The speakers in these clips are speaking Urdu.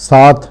7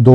2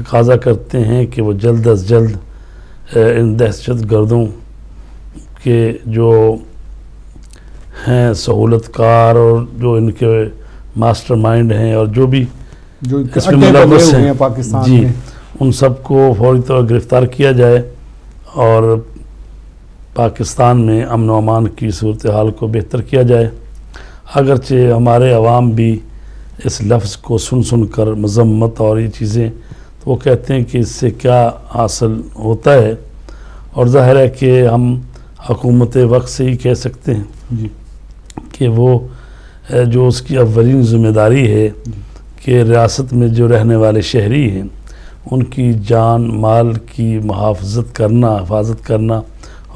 تقاضا کرتے ہیں کہ وہ جلد از جلد ان دہشت گردوں کے جو ہیں سہولت کار اور جو ان کے ماسٹر مائنڈ ہیں اور جو بھی جو اس میں اڈے بنے ملوث ہوئے ہیں ہیں پاکستان جی میں، ان سب کو فوری طور پر گرفتار کیا جائے اور پاکستان میں امن و امان کی صورتحال کو بہتر کیا جائے۔ اگرچہ ہمارے عوام بھی اس لفظ کو سن کر مذمت اور یہ چیزیں تو وہ کہتے ہیں کہ اس سے کیا حاصل ہوتا ہے، اور ظاہر ہے کہ ہم حکومت وقت سے ہی کہہ سکتے ہیں جی کہ وہ جو اس کی اولین ذمہ داری ہے کہ ریاست میں جو رہنے والے شہری ہیں ان کی جان مال کی حفاظت کرنا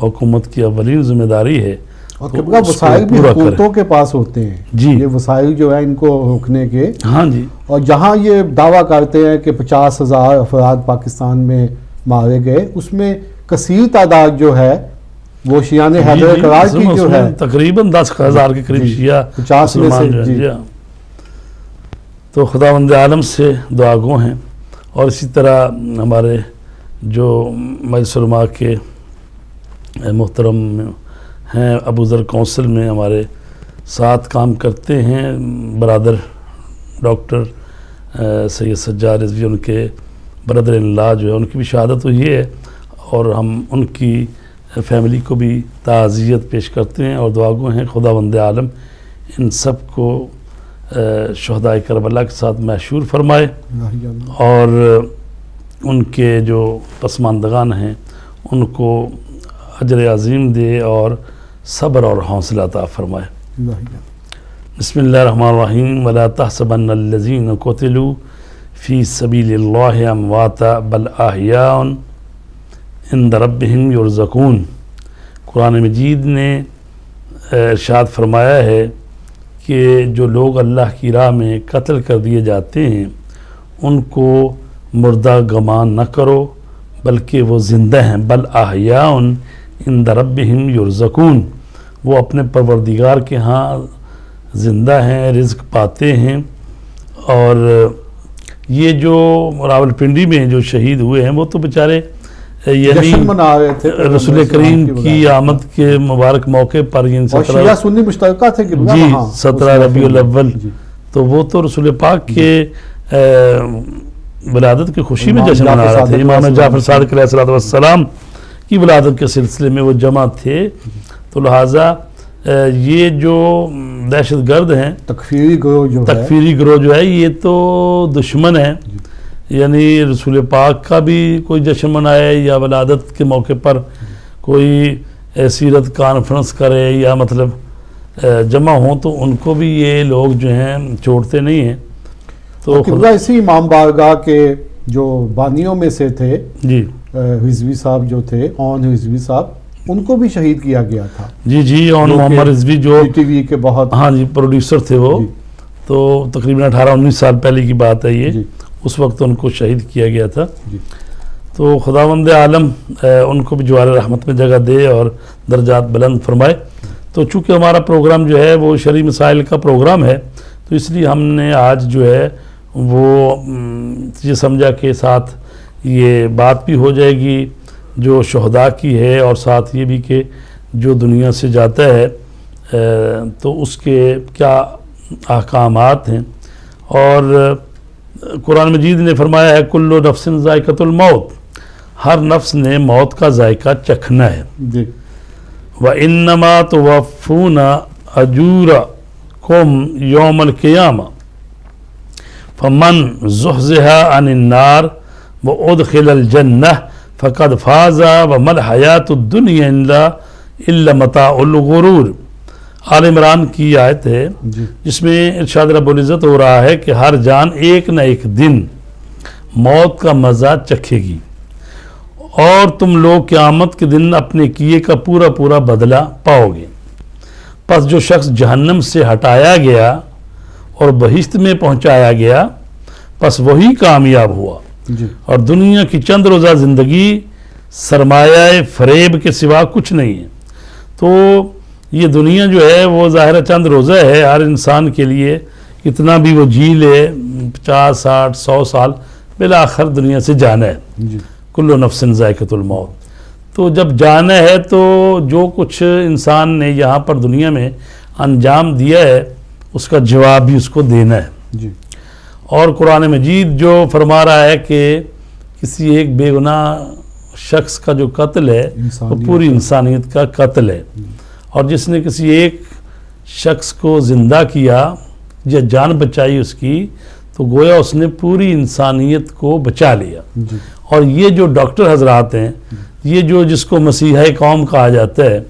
حکومت کی اولین ذمہ داری ہے، اور تو قبلہ اس کو وسائل بھی پورا کرے۔ حکومتوں کے پاس ہوتے ہیں جی یہ وسائل جو ہے ان کو روکنے کے، ہاں جی اور جہاں یہ دعویٰ کرتے ہیں کہ 50,000 افراد پاکستان میں مارے گئے، اس میں کثیر تعداد جو ہے وہ شیعان حیدر قرار کی جو ہے تقریباً 10,000 کے قریب جی، شیعہ 50 میں مسلمان سے، جو ہیں جی۔ جی ہاں۔ تو خداوند عالم سے دعا گو ہیں، اور اسی طرح ہمارے جو مجلس علماء کے محترم ہیں ابو ذر کونسل میں ہمارے ساتھ کام کرتے ہیں برادر ڈاکٹر سید سجاد رضوی، ان کے بردر ان لا جو ہے ان کی بھی شہادت ہوئی ہے، اور ہم ان کی فیملی کو بھی تعزیت پیش کرتے ہیں اور دعا گو ہیں خداوند عالم ان سب کو شہدائے کربلا کے ساتھ محشور فرمائے اور ان کے جو پسماندگان ہیں ان کو اجر عظیم دے اور صبر اور حوصلہ عطا فرمائے۔ بسم اللہ الرحمن الرحیم ولا تحسبن الذین قتلوا فی سبیل اللہ امواتا بل احیاء عند ربہم یرزقون۔ قرآن مجید نے ارشاد فرمایا ہے کہ جو لوگ اللہ کی راہ میں قتل کر دیے جاتے ہیں ان کو مردہ گمان نہ کرو بلکہ وہ زندہ ہیں، بل احیاء عند ربہم یرزقون، وہ اپنے پروردگار کے ہاں زندہ ہیں، رزق پاتے ہیں۔ اور یہ جو راولپنڈی میں جو شہید ہوئے ہیں وہ تو بیچارے یعنی جشن منا رہے تھے رسول کریم کی آمد کے مبارک موقع پر، یہ اور شیعہ سنی مشترکہ تھے کہ جی 17 ربیع الاول، تو وہ تو رسول پاک کے ولادت کی خوشی میں جشن منا رہے تھے۔ امام جعفر صادق علیہ الصلوۃ والسلام کی ولادت کے سلسلے میں وہ جمع تھے، تو لہٰذا یہ جو دہشت گرد ہیں تکفیری گروہ جو ہے یہ تو دشمن ہے، یعنی رسول پاک کا بھی کوئی جشن منائے یا ولادت کے موقع پر کوئی سیرت کانفرنس کرے یا مطلب جمع ہوں تو ان کو بھی یہ لوگ جو ہیں چھوڑتے نہیں ہیں۔ تو قبلہ اسی امام بارگاہ کے جو بانیوں میں سے تھے جی رضوی صاحب جو تھے، اون رضوی صاحب، ان کو بھی شہید کیا گیا تھا۔ جی اون محمد رضوی جو ٹی وی کے بہت ہاں جی پروڈیوسر تھے وہ، تو تقریباً 18-19 سال پہلے کی بات ہے یہ، اس وقت ان کو شہید کیا گیا تھا۔ تو خداوند عالم ان کو بھی جوار رحمت میں جگہ دے اور درجات بلند فرمائے۔ تو چونکہ ہمارا پروگرام جو ہے وہ شرعی مسائل کا پروگرام ہے، تو اس لیے ہم نے آج جو ہے وہ یہ سمجھا کہ ساتھ یہ بات بھی ہو جائے گی جو شہداء کی ہے، اور ساتھ یہ بھی کہ جو دنیا سے جاتا ہے تو اس کے کیا احکامات ہیں۔ اور قرآن مجید نے فرمایا ہے کل نفس ذائقۃ الموت، ہر نفس نے موت کا ذائقہ چکھنا ہے۔ وَإِنَّمَا تُوَفُّونَ أَجُورَكُمْ يَوْمَ الْقِيَامَةِ فَمَنْ زُحْزِحَ عَنِ النَّارِ وَأُدْخِلَ الْجَنَّةَ فَقَدْ فَازَ وَمَا الْحَيَاةُ الدُّنْيَا إِلَّا مَتَاعُ الْغُرُورِ۔ آل عمران کی آیت ہے جس میں ارشاد رب العزت ہو رہا ہے کہ ہر جان ایک نہ ایک دن موت کا مزہ چکھے گی، اور تم لوگ قیامت کے دن اپنے کیے کا پورا پورا بدلہ پاؤ گے۔ پس جو شخص جہنم سے ہٹایا گیا اور بہشت میں پہنچایا گیا پس وہی کامیاب ہوا، اور دنیا کی چند روزہ زندگی سرمایہ فریب کے سوا کچھ نہیں ہے۔ تو یہ دنیا جو ہے وہ ظاہر چند روزہ ہے ہر انسان کے لیے، اتنا بھی وہ جی لے 50 60 100 سال بالآخر دنیا سے جانا ہے. جی کل نفس ذائقۃ الموت. تو جب جانا ہے تو جو کچھ انسان نے یہاں پر دنیا میں انجام دیا ہے اس کا جواب بھی اس کو دینا ہے. جی اور قرآن مجید جو فرما رہا ہے کہ کسی ایک بے گناہ شخص کا جو قتل ہے وہ پوری انسانیت کا قتل ہے. اور جس نے کسی ایک شخص کو زندہ کیا یا جان بچائی اس کی تو گویا اس نے پوری انسانیت کو بچا لیا. جی اور یہ جو ڈاکٹر حضرات ہیں یہ جو جس کو مسیحی قوم کہا جاتا ہے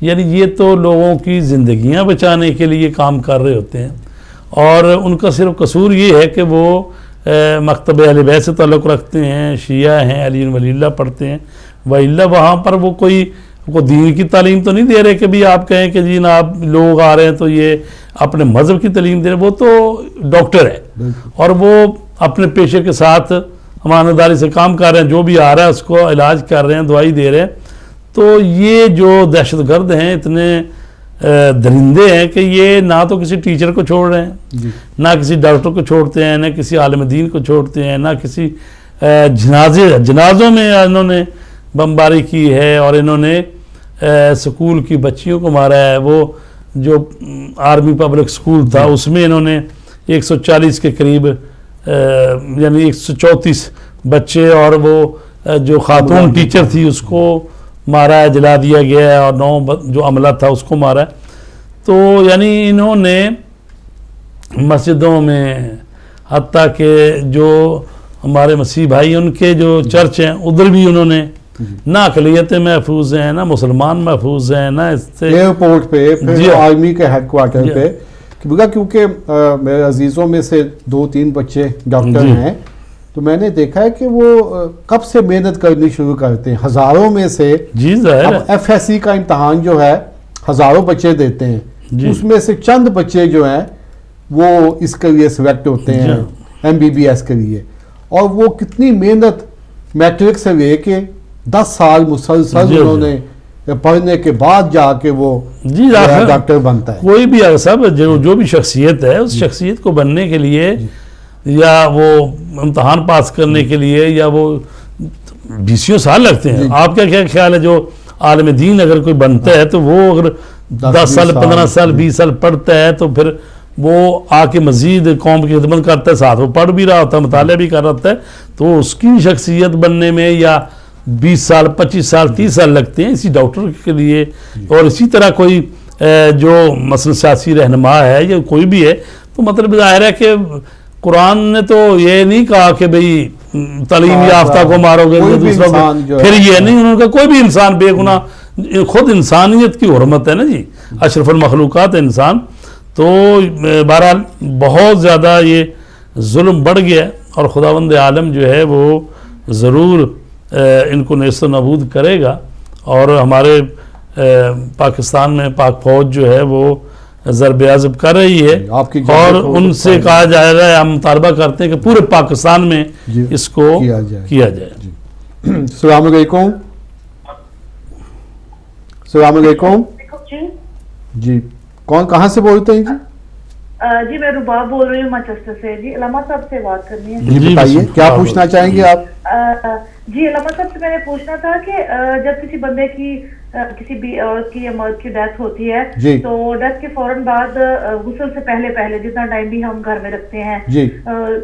یعنی یہ تو لوگوں کی زندگیاں بچانے کے لیے کام کر رہے ہوتے ہیں اور ان کا صرف قصور یہ ہے کہ وہ مکتب اہل بیت سے تعلق رکھتے ہیں, شیعہ ہیں, علی ولی اللہ پڑھتے ہیں. وَإِلَّا وہاں پر وہ کوئی دین کی تعلیم تو نہیں دے رہے کہ بھی آپ کہیں کہ جی نا آپ لوگ آ رہے ہیں تو یہ اپنے مذہب کی تعلیم دے رہے ہیں. وہ تو ڈاکٹر ہے اور وہ اپنے پیشے کے ساتھ امانتداری سے کام کر رہے ہیں. جو بھی آ رہا ہے اس کو علاج کر رہے ہیں, دوائی دے رہے ہیں. تو یہ جو دہشت گرد ہیں اتنے درندے ہیں کہ یہ نہ تو کسی ٹیچر کو چھوڑ رہے ہیں, نہ کسی ڈاکٹر کو چھوڑتے ہیں, نہ کسی عالم دین کو چھوڑتے ہیں, نہ کسی جنازوں میں انہوں نے بمباری کی ہے اور انہوں نے سکول کی بچیوں کو مارا ہے. وہ جو آرمی پبلک سکول تھا اس میں انہوں نے 140 کے قریب یعنی 134 بچے اور وہ جو خاتون ٹیچر تھی اس کو مارا ہے, جلا دیا گیا ہے, اور 9 جو عملہ تھا اس کو مارا ہے. تو یعنی انہوں نے مسجدوں میں حتیٰ کہ جو ہمارے مسیح بھائی ان کے جو چرچ ہیں ادھر بھی انہوں نے نہ اقلیتیں محفوظ ہیں, نہ مسلمان محفوظ ہیں, نہ اس سے ایئرپورٹ پہ پھر آرمی کے ہیڈ کوارٹر پہ کیونکہ میرے عزیزوں میں سے 2-3 بچے ڈاکٹر ہیں تو میں نے دیکھا ہے کہ وہ کب سے محنت کرنی شروع کرتے ہیں. ہزاروں میں سے ایف ایس سی کا امتحان جو ہے ہزاروں بچے دیتے ہیں, اس میں سے چند بچے جو ہیں وہ اس کے لیے سلیکٹ ہوتے ہیں MBBS کے لیے. اور وہ کتنی محنت میٹرک سے لے کے 10 سال مسلسل انہوں نے پڑھنے کے بعد جا کے وہ ڈاکٹر بنتا ہے. کوئی بھی صاحب جو بھی شخصیت ہے اس شخصیت کو بننے کے لیے یا وہ امتحان پاس کرنے کے لیے یا وہ 20 سال لگتے ہیں. آپ کا کیا خیال ہے جو عالم دین اگر کوئی بنتا ہے تو وہ اگر 10 سال 15 سال 20 سال پڑھتا ہے تو پھر وہ آ کے مزید قوم کی خدمت کرتا ہے, ساتھ وہ پڑھ بھی رہا ہوتا ہے, مطالعہ بھی کر رہا ہوتا ہے, تو اس کی شخصیت بننے میں یا 20 سال 25 سال 30 سال لگتے ہیں اسی ڈاکٹر کے لیے. اور اسی طرح کوئی جو مثلا سیاسی رہنما ہے یا کوئی بھی ہے تو مطلب ظاہر ہے کہ قرآن نے تو یہ نہیں کہا کہ بھئی تعلیم یافتہ کو مارو گے پھر یہ نہیں, انہوں نے کہا کوئی بھی انسان بے گناہ, خود انسانیت کی حرمت ہے نا جی, اشرف المخلوقات انسان. تو بہرحال بہت زیادہ یہ ظلم بڑھ گیا اور خداوند عالم جو ہے وہ ضرور ان کو نیست و نابود کرے گا. اور ہمارے پاکستان میں پاک فوج جو ہے وہ ضرب عضب کر رہی ہے اور ان سے کہا جائے گا, ہم مطالبہ کرتے ہیں کہ پورے پاکستان میں اس کو کیا جائے. السلام علیکم. السلام علیکم. جی کون کہاں سے بولتے ہیں؟ جی میں رباب بول رہی ہوں مانچسٹر سے. جی علامہ صاحب سے بات کرنی ہے. جی بتائیے کیا پوچھنا چاہیں گے آپ؟ جی علامہ صاحب سے میں نے پوچھنا تھا کہ جب کسی بندے کی کسی بھی عورت کی یا مرد کی ڈیتھ ہوتی ہے تو ڈیتھ کے فوراً بعد غسل سے پہلے جتنا ٹائم بھی ہم گھر میں رکھتے ہیں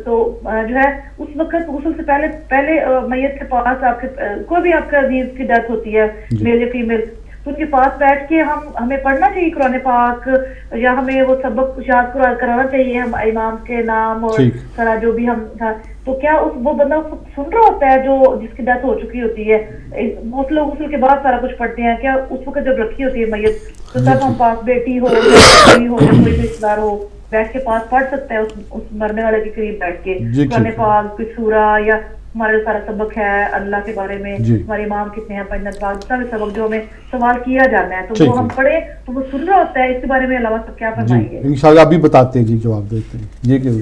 تو جو ہے اس وقت غسل سے پہلے میت کے پاس آپ کے کوئی بھی آپ کے عزیز کی ڈیتھ ہوتی ہے میل یا فیمیل تو ان کے پاس بیٹھ کے ہمیں پڑھنا چاہیے قرآن پاک یا ہمیں وہ سبق یاد کرانا چاہیے ہم امام کے نام اور سارا جو بھی ہم تھا. تو کیا وہ بندہ سن رہا ہوتا ہے جو جس کی ڈیتھ ہو چکی ہوتی ہے؟ اس لوگ غسل کے بعد سارا کچھ پڑھتے ہیں, کیا اس وقت جب رکھی ہوتی ہے میت تو تب ہم پاس بیٹی ہو یا کوئی رشتہ دار ہو بیٹھ کے پاس پڑھ سکتا ہے اس مرنے والے کے قریب بیٹھ کے قرآن پاک کوئی سورہ یا ہمارا سارا سبق ہے اللہ کے بارے میں, ہمارے امام کتنے ہیں, پنجت پاک جتنا بھی سبق جو ہمیں سوال کیا جانا ہے تو وہ ہم پڑھیں تو وہ سن رہا ہوتا ہے. اس کے بارے میں علامہ صاحب کیا فرمائیں گے؟ انشاءاللہ ابھی بتاتے ہیں جی, جواب دیتے ہیں. جی کیا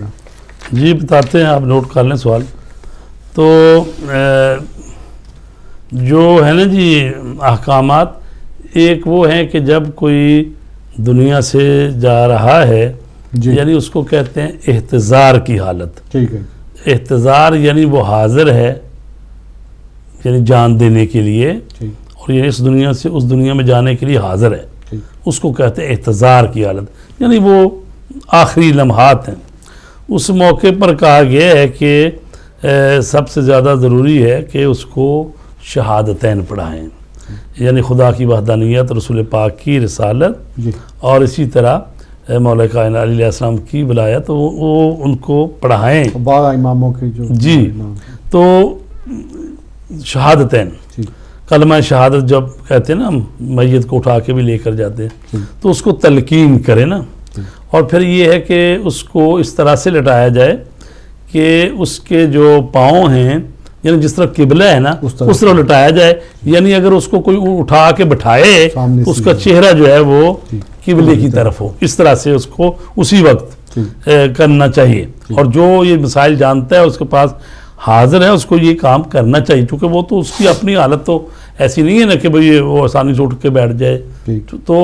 جی بتاتے ہیں, آپ نوٹ کر لیں سوال. تو جو ہے نا جی احکامات, ایک وہ ہیں کہ جب کوئی دنیا سے جا رہا ہے یعنی اس کو کہتے ہیں احتضار کی حالت. ٹھیک ہے. احتضار یعنی وہ حاضر ہے یعنی جان دینے کے لیے، اور یہ اس دنیا سے اس دنیا میں جانے کے لیے حاضر ہے، اس کو کہتے ہیں احتضار کی حالت، یعنی وہ آخری لمحات ہیں۔ اس موقع پر کہا گیا ہے کہ سب سے زیادہ ضروری ہے کہ اس کو شہادتین پڑھائیں، یعنی خدا کی وحدانیت، رسول پاک کی رسالت، اور اسی طرح مولا کائنات علیہ السلام کی ولایت، وہ ان کو پڑھائیں 12 اماموں کی جو جی۔ تو شہادتین، کلمہ شہادت جب کہتے ہیں نا، ہم میت کو اٹھا کے بھی لے کر جاتے ہیں، تو اس کو تلقین کرے نا، اور پھر یہ ہے کہ اس کو اس طرح سے لٹایا جائے کہ اس کے جو پاؤں ہیں یعنی جس طرح قبلہ ہے نا اس طرح لٹایا جائے، یعنی اگر اس کو کوئی اٹھا کے بٹھائے تو اس کا چہرہ جو ہے وہ قبلے کی طرف ہو، اس طرح سے اس کو اسی وقت کرنا چاہیے، اور جو یہ مسائل جانتا ہے اس کے پاس حاضر ہے، اس کو یہ کام کرنا چاہیے، چونکہ وہ تو اس کی اپنی حالت تو ایسی نہیں ہے نا کہ بھئی وہ آسانی سے اٹھ کے بیٹھ جائے، تو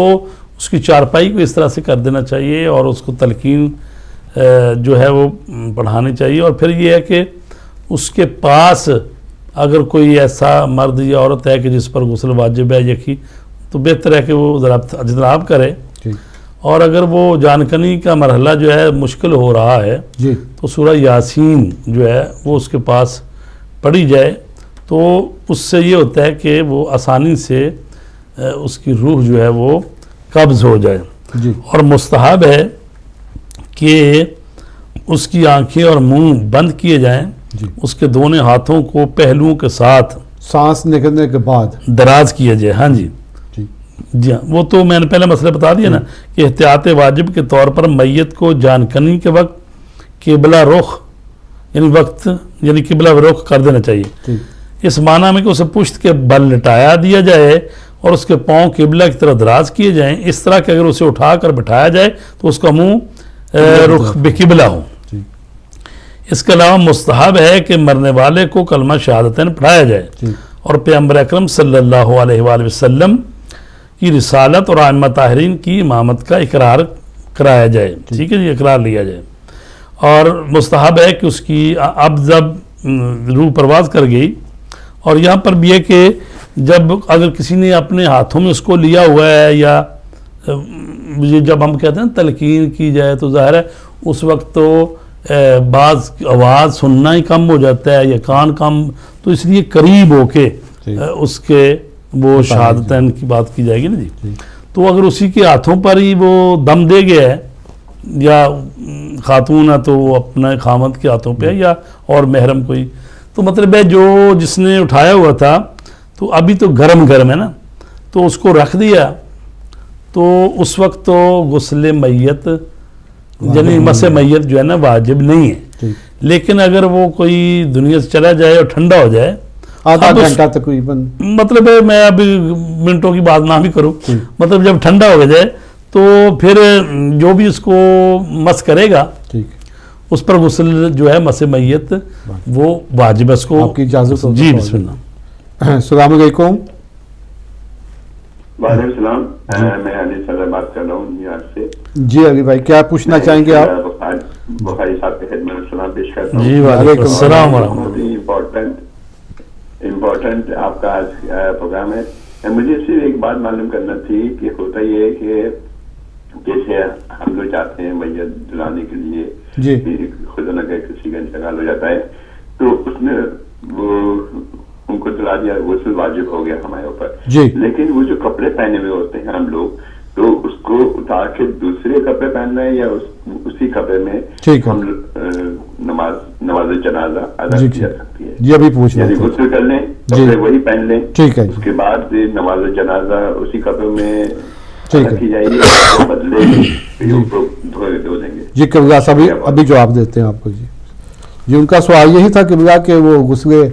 اس کی چارپائی کو اس طرح سے کر دینا چاہیے، اور اس کو تلقین جو ہے وہ پڑھانی چاہیے۔ اور پھر یہ ہے کہ اس کے پاس اگر کوئی ایسا مرد یا عورت ہے کہ جس پر غسل واجب ہے یقین، تو بہتر ہے کہ وہ ذرا اجتناب کرے، اور اگر وہ جانکنی کا مرحلہ جو ہے مشکل ہو رہا ہے تو سورہ یاسین جو ہے وہ اس کے پاس پڑھی جائے، تو اس سے یہ ہوتا ہے کہ وہ آسانی سے اس کی روح جو ہے وہ قبض ہو جائے۔ اور مستحب ہے کہ اس کی آنکھیں اور منہ بند کیے جائیں، اس کے دونوں ہاتھوں کو پہلوؤں کے ساتھ سانس نکلنے کے بعد دراز کیا جائے۔ ہاں جی جی ہاں، وہ تو میں نے پہلے مسئلہ بتا دیا نا کہ احتیاط واجب کے طور پر میت کو جانکنی کے وقت قبلہ رخ یعنی قبلہ رخ کر دینا چاہیے، اس معنی میں کہ اسے پشت کے بل لٹایا دیا جائے اور اس کے پاؤں قبلہ کی طرح دراز کیے جائیں، اس طرح کہ اگر اسے اٹھا کر بٹھایا جائے تو اس کا منہ رخ بقبلہ ہو۔ اس کے علاوہ مستحب ہے کہ مرنے والے کو کلمہ شہادتین پڑھایا جائے اور پیغمبر اکرم صلی اللہ علیہ وآلہ وسلم کی رسالت اور ائمہ طاہرین کی امامت کا اقرار کرایا جائے، ٹھیک ہے جی، اقرار لیا جائے۔ اور مستحب ہے کہ اس کی اب جب روح پرواز کر گئی، اور یہاں پر بھی ہے کہ جب اگر کسی نے اپنے ہاتھوں میں اس کو لیا ہوا ہے، یا جب ہم کہتے ہیں تلقین کی جائے تو ظاہر ہے اس وقت تو بعض آواز سننا ہی کم ہو جاتا ہے یا کان کم، تو اس لیے قریب ہو کے اس کے وہ شہادتین کی بات کی جائے گی نا جی۔ تو اگر اسی کے ہاتھوں پر ہی وہ دم دے گیا ہے، یا خاتون ہے تو وہ اپنا خامد کے ہاتھوں پہ ہے، یا اور محرم کوئی، تو مطلب ہے جو جس نے اٹھایا ہوا تھا تو ابھی تو گرم ہے نا، تو اس کو رکھ دیا، تو اس وقت تو غسل میت یعنی مس میت جو ہے نا واجب نہیں ہے، لیکن اگر وہ کوئی دنیا سے چلا جائے اور ٹھنڈا ہو جائے آدھا گھنٹہ تقریباً، مطلب ہے میں ابھی منٹوں کی بات نہ بھی کروں، مطلب جب ٹھنڈا ہو جائے تو پھر جو بھی اس کو مس کرے گا اس پر غسل جو ہے مس میت وہ واجب ہے، اس کو آپ کی اجازت ہو جی بسم اللہ۔ السلام علیکم۔ وعلیکم السلام، میں علی صدر بات کر رہا ہوں نیو یارک سے۔ جی علی بھائی کیا پوچھنا چاہیں گے آپ؟ بخاری صاحب کے خدمت میں سلام پیش کرتا ہوں۔ جی وعلیکم السلام ورحمۃ اللہ۔ امپورٹنٹ آپ کا آج پروگرام ہے۔ مجھے صرف ایک بات معلوم کرنا تھی کہ ہوتا یہ ہے کہ جیسے ہم لوگ جاتے ہیں میت جلانے کے لیے، خدا نہ کہ کسی کا انتقال ہو جاتا ہے، تو اس میں وہ ان کو جلا دیا، غسل واجب ہو گیا ہمارے اوپر، لیکن وہ جو کپڑے پہنے ہوئے ہوتے ہیں ہم لوگ، تو اس کو اتار کے دوسرے کپڑے پہننا ہے یا اسی کپڑے میں ہم نماز جنازہ ادا کی جا سکتی ہے؟ جی ابھی پوچھ یعنی غسل کر لیں، کپڑے وہی پہن لیں، اس کے بعد نماز جنازہ اسی کپڑے میں کی جائے گی، بدلے دھو دیں گے؟ جی قبلہ صاحب ابھی جواب دیتے ہیں آپ کو۔ جی ان کا سوال یہی تھا قبلہ کہ وہ غسل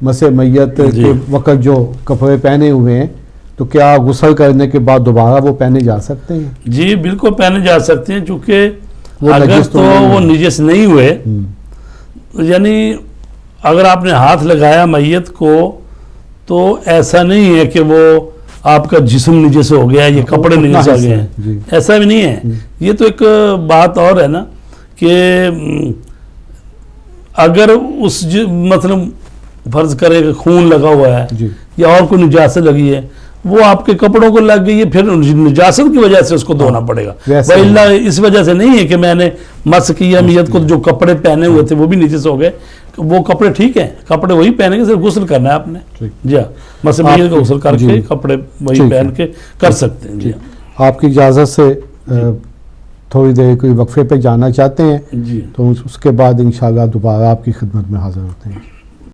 مس میت کے وقت جو کپڑے پہنے ہوئے ہیں تو کیا غسل کرنے کے بعد دوبارہ وہ پہنے جا سکتے ہیں؟ جی بالکل پہنے جا سکتے ہیں، چونکہ اگر تو وہ نجس نہیں ہوئے، یعنی اگر آپ نے ہاتھ لگایا میت کو تو ایسا نہیں ہے کہ وہ آپ کا جسم نجس ہو گیا، یہ کپڑے نجس ہو گئے ہیں، ایسا بھی نہیں ہے۔ یہ تو ایک بات اور ہے نا کہ اگر اس مطلب فرض کرے کہ خون لگا ہوا ہے جی یا اور کوئی نجاست لگی ہے، وہ آپ کے کپڑوں کو لگ گئی ہے، پھر نجاست کی وجہ سے اس کو دھونا پڑے گا، ویسے وَإِلَّا اس وجہ سے نہیں ہے کہ میں نے مس کیا میت کو، جو کپڑے پہنے ہوئے تھے وہ بھی نجس ہو گئے، وہ کپڑے ٹھیک ہیں، کپڑے وہی پہنے گے، صرف غسل کرنا ہے آپ نے. ٹھیک. جی ہاں، مس میت کا غسل کر جی. کے کپڑے وہی ٹھیک پہن ہے. کے کر سکتے ہیں. جی آپ کی اجازت سے تھوڑی دیر کوئی وقفے پہ جانا چاہتے ہیں جی تو اس کے بعد انشاءاللہ دوبارہ آپ کی خدمت میں حاضر ہوتے ہیں.